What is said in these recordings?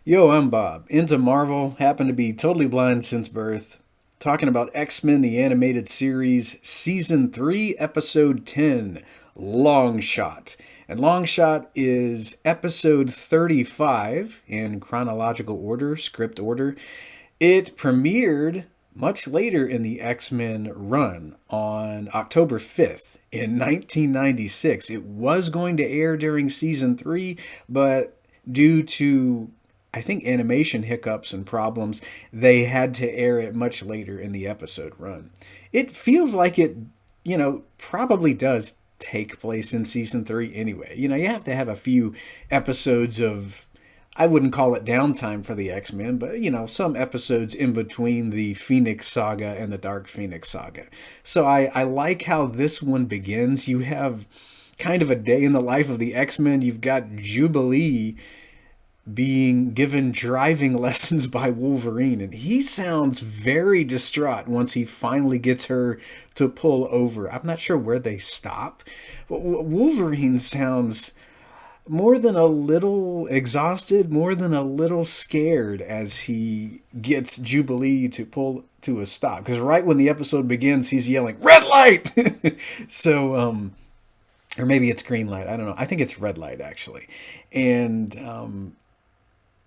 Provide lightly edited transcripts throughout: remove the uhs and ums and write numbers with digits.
Yo, I'm Bob. Into Marvel, happen to be totally blind since birth. Talking about X-Men the Animated Series, Season 3, Episode 10, Longshot. And Longshot is Episode 35 in chronological order, script order. It premiered much later in the X-Men run on October 5th in 1996. It was going to air during Season 3, but due to I think animation hiccups and problems, they had to air it much later in the episode run. It feels like it, probably does take place in season 3 anyway. You have to have a few episodes of, I wouldn't call it downtime for the X-Men, but some episodes in between the Phoenix Saga and the Dark Phoenix Saga. So I like how this one begins. You have kind of a day in the life of the X-Men. You've got Jubilee being given driving lessons by Wolverine, and he sounds very distraught once he finally gets her to pull over. I'm not sure where they stop, but Wolverine sounds more than a little exhausted, more than a little scared as he gets Jubilee to pull to a stop. Because right when the episode begins, he's yelling, "Red light!" Or maybe it's green light. I don't know. I think it's red light, actually. And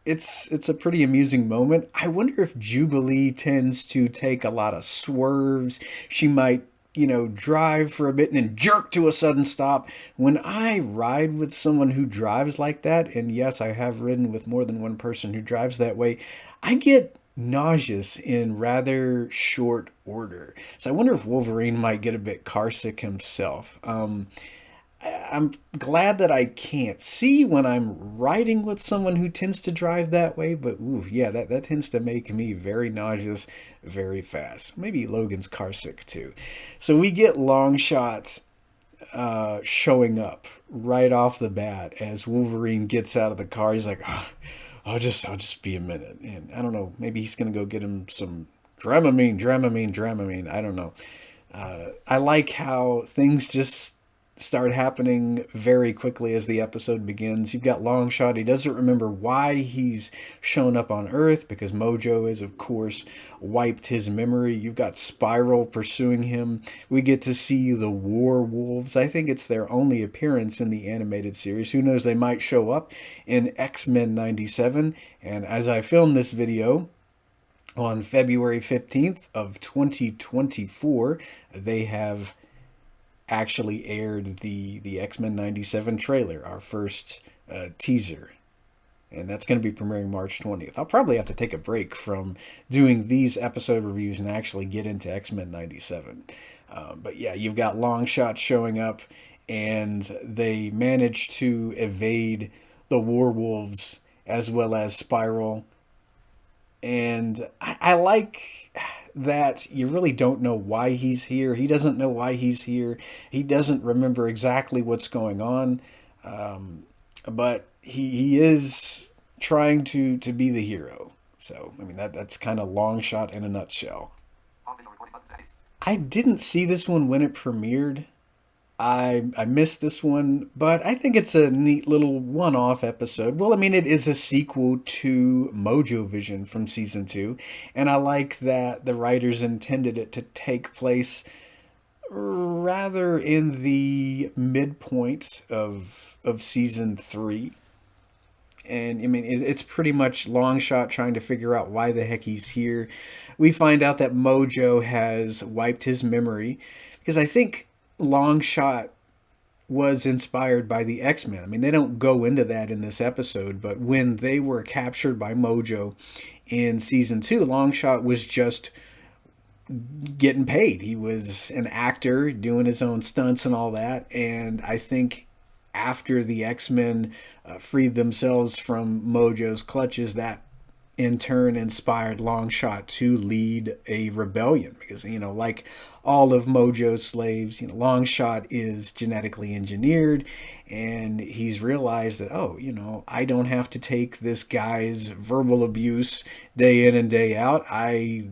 it's a pretty amusing moment. I wonder if Jubilee tends to take a lot of swerves. She might, drive for a bit and then jerk to a sudden stop. When I ride with someone who drives like that, and yes, I have ridden with more than one person who drives that way, I get nauseous in rather short order. So I wonder if Wolverine might get a bit carsick himself. I'm glad that I can't see when I'm riding with someone who tends to drive that way, but ooh, yeah, that tends to make me very nauseous very fast. Maybe Logan's carsick too. So we get Longshot showing up right off the bat as Wolverine gets out of the car. He's like, oh, I'll just be a minute, and I don't know, maybe he's gonna go get him some Dramamine. I don't know. I like how things just start happening very quickly as the episode begins. You've got Longshot. He doesn't remember why he's shown up on Earth because Mojo has, of course, wiped his memory. You've got Spiral pursuing him. We get to see the War Wolves. I think it's their only appearance in the animated series. Who knows, they might show up in X-Men 97. And as I film this video, on February 15th of 2024, they have actually aired the X-Men 97 trailer, our first teaser. And that's going to be premiering March 20th. I'll probably have to take a break from doing these episode reviews and actually get into X-Men 97. But yeah, you've got Longshot showing up, and they manage to evade the Warwolves as well as Spiral. And I like that you really don't know why he's here. He doesn't know why he's here. He doesn't remember exactly what's going on. But he is trying to be the hero. So, I mean, that's kind of Longshot in a nutshell. I didn't see this one when it premiered. I missed this one, but I think it's a neat little one-off episode. Well, I mean, it is a sequel to Mojo Vision from season 2, and I like that the writers intended it to take place rather in the midpoint of season 3. And I mean, it's pretty much Longshot trying to figure out why the heck he's here. We find out that Mojo has wiped his memory because I think Longshot was inspired by the X-Men. I mean, they don't go into that in this episode, but when they were captured by Mojo in season 2, Longshot was just getting paid. He was an actor doing his own stunts and all that, and I think after the X-Men freed themselves from Mojo's clutches, that in turn inspired Longshot to lead a rebellion because, like all of Mojo's slaves, Longshot is genetically engineered, and he's realized that, I don't have to take this guy's verbal abuse day in and day out. I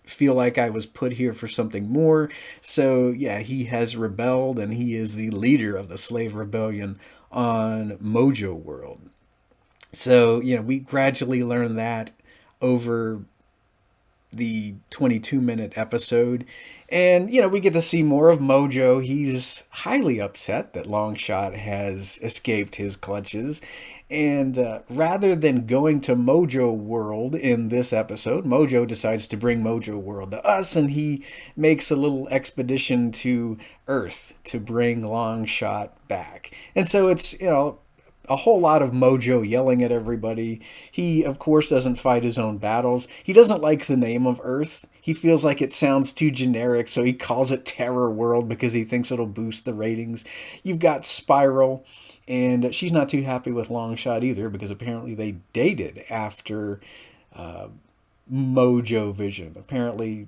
feel like I was put here for something more. So yeah, he has rebelled, and he is the leader of the slave rebellion on Mojo World. So, we gradually learn that over the 22-minute episode. And, we get to see more of Mojo. He's highly upset that Longshot has escaped his clutches. And rather than going to Mojo World in this episode, Mojo decides to bring Mojo World to us, and he makes a little expedition to Earth to bring Longshot back. And so it's, a whole lot of Mojo yelling at everybody. He, of course, doesn't fight his own battles. He doesn't like the name of Earth. He feels like it sounds too generic, so he calls it Terror World because he thinks it'll boost the ratings. You've got Spiral, and she's not too happy with Longshot either because apparently they dated after Mojo Vision. Apparently,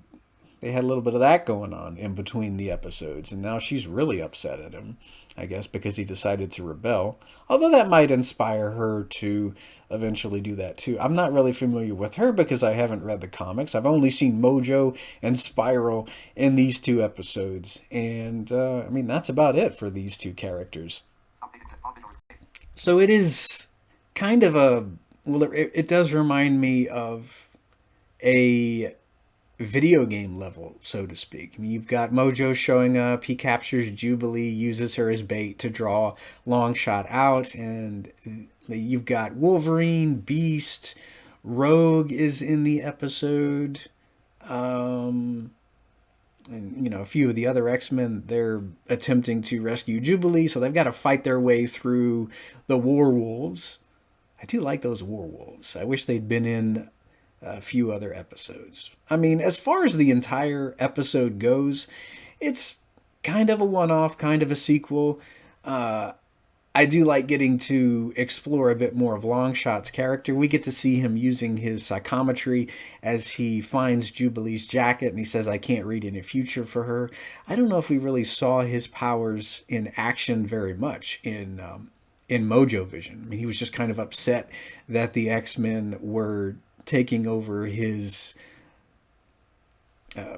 they had a little bit of that going on in between the episodes, and now she's really upset at him, I guess, because he decided to rebel. Although that might inspire her to eventually do that too. I'm not really familiar with her because I haven't read the comics. I've only seen Mojo and Spiral in these two episodes, and I mean, that's about it for these two characters. So it is kind of a, well, it does remind me of a video game level, so to speak. I mean, you've got Mojo showing up. He captures Jubilee, uses her as bait to draw Longshot out, and you've got Wolverine, Beast, Rogue is in the episode, and a few of the other X-Men. They're attempting to rescue Jubilee, so they've got to fight their way through the War Wolves. I do like those War Wolves. I wish they'd been in a few other episodes. I mean, as far as the entire episode goes, it's kind of a one off, kind of a sequel. I do like getting to explore a bit more of Longshot's character. We get to see him using his psychometry as he finds Jubilee's jacket and he says, I can't read any future for her. I don't know if we really saw his powers in action very much in Mojo Vision. I mean, he was just kind of upset that the X-Men were taking over his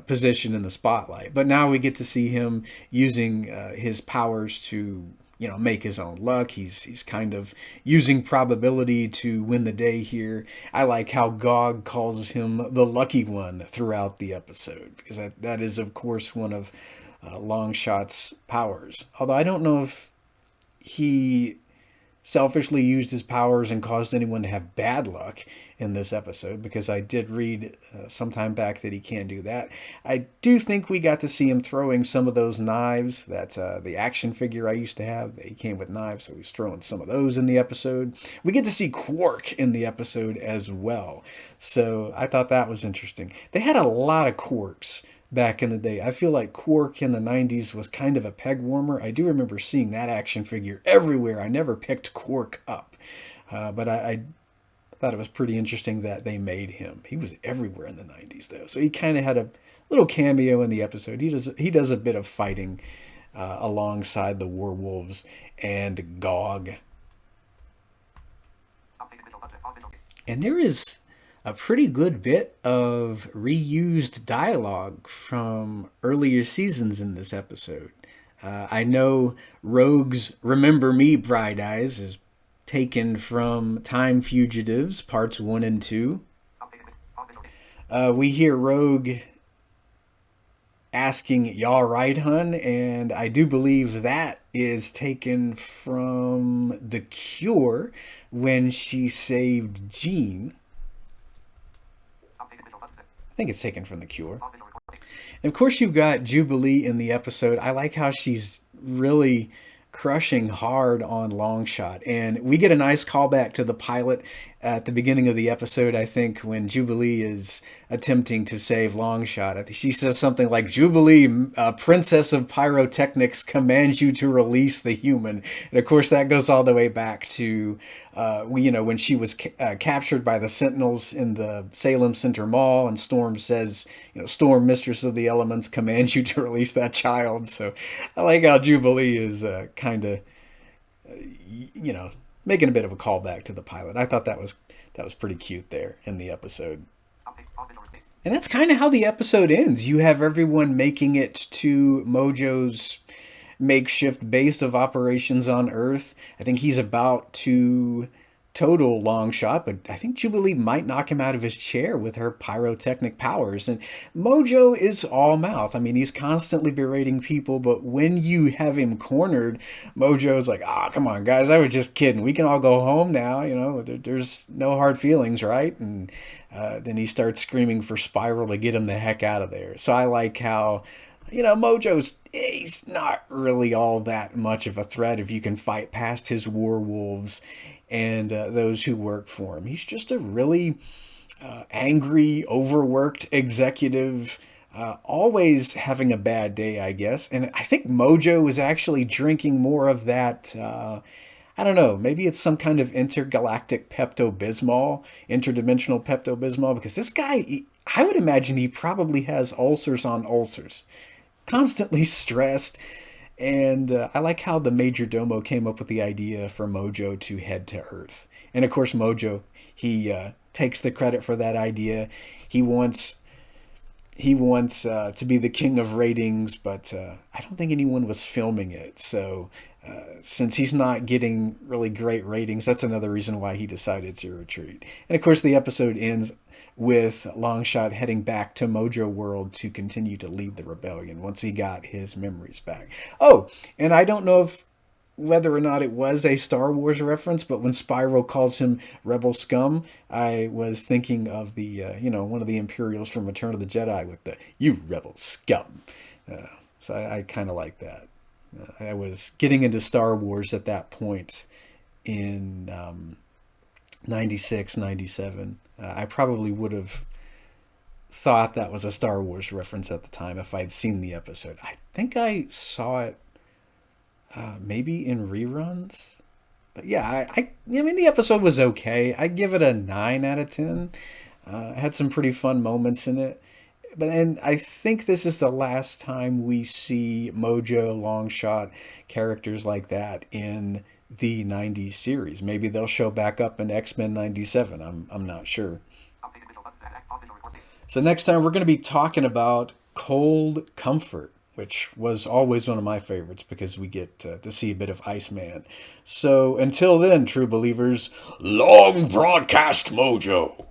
position in the spotlight. But now we get to see him using his powers to, make his own luck. He's kind of using probability to win the day here. I like how Gog calls him the lucky one throughout the episode because that is, of course, one of Longshot's powers. Although I don't know if he selfishly used his powers and caused anyone to have bad luck in this episode, because I did read some time back that he can do that. I do think we got to see him throwing some of those knives that the action figure I used to have. He came with knives, so he's throwing some of those in the episode. We get to see Quark in the episode as well, so I thought that was interesting. They had a lot of Quarks back in the day. I feel like Quark in the 90s was kind of a peg warmer. I do remember seeing that action figure everywhere. I never picked Quark up, but I thought it was pretty interesting that they made him. He was everywhere in the 90s, though. So he kind of had a little cameo in the episode. He does a bit of fighting alongside the Werewolves and Gog. And there is a pretty good bit of reused dialogue from earlier seasons in this episode. I know Rogue's Remember Me, Bright Eyes is taken from Time Fugitives, parts 1 and 2. We hear Rogue asking, "Y'all right, hun?" And I do believe that is taken from The Cure when she saved Jean. I think it's taken from The Cure. And of course, you've got Jubilee in the episode. I like how she's really crushing hard on Longshot. And we get a nice callback to the pilot at the beginning of the episode, I think, when Jubilee is attempting to save Longshot. I think she says something like, "Jubilee, Princess of Pyrotechnics, commands you to release the human." And of course, that goes all the way back to, when she was captured by the Sentinels in the Salem Center Mall, and Storm says, "Storm, Mistress of the Elements, commands you to release that child." So I like how Jubilee is kind of, making a bit of a callback to the pilot. I thought that was pretty cute there in the episode. And that's kind of how the episode ends. You have everyone making it to Mojo's makeshift base of operations on Earth. I think he's about to total Longshot, but I think Jubilee might knock him out of his chair with her pyrotechnic powers. And Mojo is all mouth. I mean, he's constantly berating people, but when you have him cornered, Mojo's like, ah, come on, guys, I was just kidding. We can all go home now. There's no hard feelings, right? And then he starts screaming for Spiral to get him the heck out of there. So I like how he's not really all that much of a threat if you can fight past his war wolves and those who work for him. He's just a really angry, overworked executive, always having a bad day, I guess. And I think Mojo is actually drinking more of that. I don't know, maybe it's some kind of intergalactic Pepto-Bismol, interdimensional Pepto-Bismol, because this guy, I would imagine he probably has ulcers on ulcers, constantly stressed. And I like how the Major Domo came up with the idea for Mojo to head to Earth. And of course, Mojo, he takes the credit for that idea. He wants to be the king of ratings, but I don't think anyone was filming it. So since he's not getting really great ratings, that's another reason why he decided to retreat. And of course, the episode ends with Longshot heading back to Mojo World to continue to lead the rebellion once he got his memories back. Oh, and I don't know whether or not it was a Star Wars reference, but when Spyro calls him Rebel Scum, I was thinking of the, one of the Imperials from Return of the Jedi with the, "You Rebel Scum." So I kind of like that. I was getting into Star Wars at that point in 96, 97. I probably would have thought that was a Star Wars reference at the time if I'd seen the episode. I think I saw it maybe in reruns. But yeah, I mean, the episode was okay. I give it a 9 out of 10. It had some pretty fun moments in it. And I think this is the last time we see Mojo, Longshot, characters like that in the 90s series. Maybe they'll show back up in X-Men 97. I'm not sure. So next time we're going to be talking about Cold Comfort, which was always one of my favorites because we get to see a bit of Iceman. So until then, true believers, long broadcast Mojo.